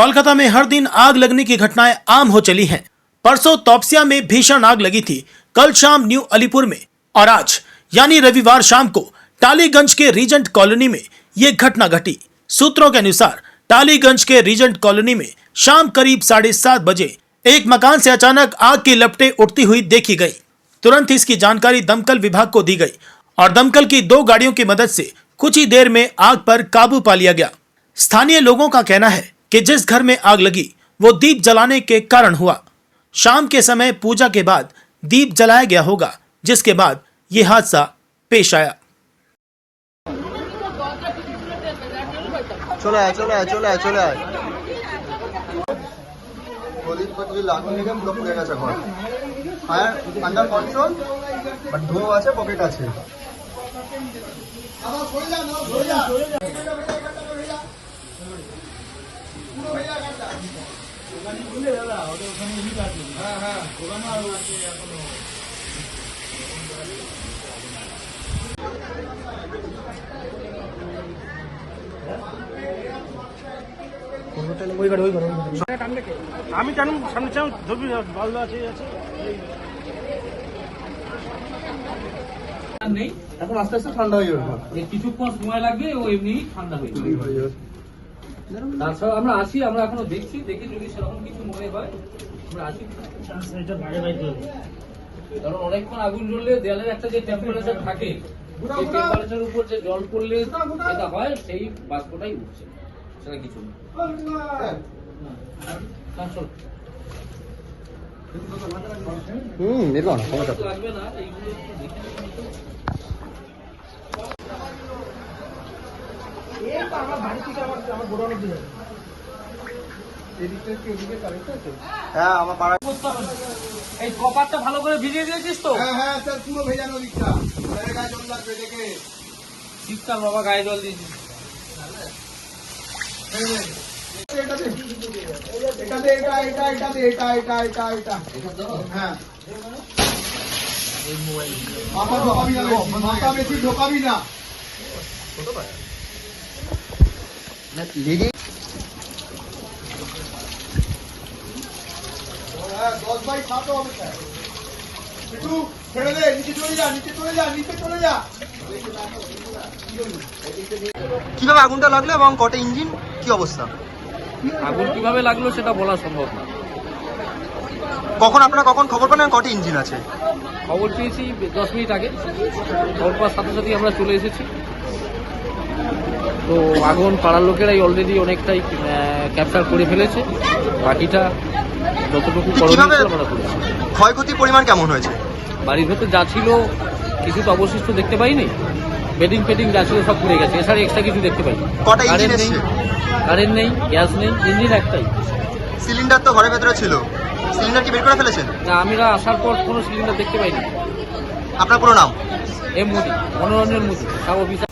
कोलकाता में हर दिन आग लगने की घटनाएं आम हो चली हैं। परसों तौपसिया में भीषण आग लगी थी, कल शाम न्यू अलीपुर में और आज यानी रविवार शाम को टालीगंज के रीजेंट कॉलोनी में ये घटना घटी। सूत्रों के अनुसार टालीगंज के रीजेंट कॉलोनी में शाम करीब 7:30 बजे एक मकान से अचानक आग की लपटें उठती हुई देखी गई। तुरंत इसकी जानकारी दमकल विभाग को दी गई और दमकल की 2 गाड़ियों की मदद से कुछ ही देर में आग पर काबू पा लिया गया। स्थानीय लोगों का कहना है कि जिस घर में आग लगी वो दीप जलाने के कारण हुआ। शाम के समय पूजा के बाद दीप जलाया गया होगा, जिसके बाद ये हादसा पेश आया। চলে আয় পুলিশ পার্টি লাগুন নিগম তো পুড়ে গেছে ঘর। ফায়ার আন্ডার কন্ট্রোল, বাট ধোঁয়া আছে, পকেট আছে। আমি জানি সামনে চাও ধরবি ভালো আছে নেই, এখন আস্তে আস্তে ঠান্ডা হয়ে যাবে। কিছুক্ষণ সময় লাগবে, ও এমনি ঠান্ডা হয়ে যাবে। তাছাড়া আমরা আসি, আমরা এখনো দেখছি, দেখি যদি সেরকম কিছু মনে হয় আমরা আসি। কারণ অনেকক্ষণ আগুন জ্বললে দেয়ালের একটা যে টেম্পারেচার থাকে, সেই টেম্পারেচারের উপর যে জল পড়লে যেটা হয় সেই বাষ্পটাই উঠছে, সেটা কিছু না। লাগবে না, এইগুলো একটু দেখে হ্যাঁ, আমার পাড়ায় এই কপারটা ভালো করে ভিজিয়ে দিয়েছিস তো? হ্যাঁ স্যার, পুরো ভেজানো দিকটা। গায়ে জল লাগবে দেখে। শীতকাল বাবা, গায়ে জল দিয়েছিস। ঢোকাবি না। কিভাবে আগুনটা লাগলো এবং কটা ইঞ্জিন, কি অবস্থা? আগুন কিভাবে লাগলো সেটা বলা সম্ভব না। আপনারা কখন খবর পেলেন কটা ইঞ্জিন আছে? খবর পেয়েছি 10 মিনিট আগে, খবর পাওয়ার সাথে সাথেই আমরা চলে এসেছি। তো আগুন পাড়ার লোকেরাই অলরেডি অনেকটাই ক্যাপচার করে ফেলেছে। বাকিটা যতটুকু করণীয় ছিল আমরা করেছি। ক্ষয়ক্ষতির পরিমাণ কেমন হয়েছে? বাড়ির ভেতর যা ছিল কিছু তো অবশিষ্ট দেখতে পাইনি, বেডিং ফেডিং যা ছিল সব পুড়ে গেছে, এছাড়া এক্সট্রা কিছু দেখতে পাইনি। কটা ইঞ্জিন এসেছে? কারেন্ট নেই, গ্যাস নেই, ইঞ্জিন একটাই। সিলিন্ডার তো ঘরের ভেতরে ছিল, সিলিন্ডার কি বের করে ফেলেছেন? না, আমরা আসার পর কোনো সিলিন্ডার দেখতে পাইনি। আপনার পুরো নাম? এম মোদি, মনোরঞ্জন মোদি, সাব অফিসার।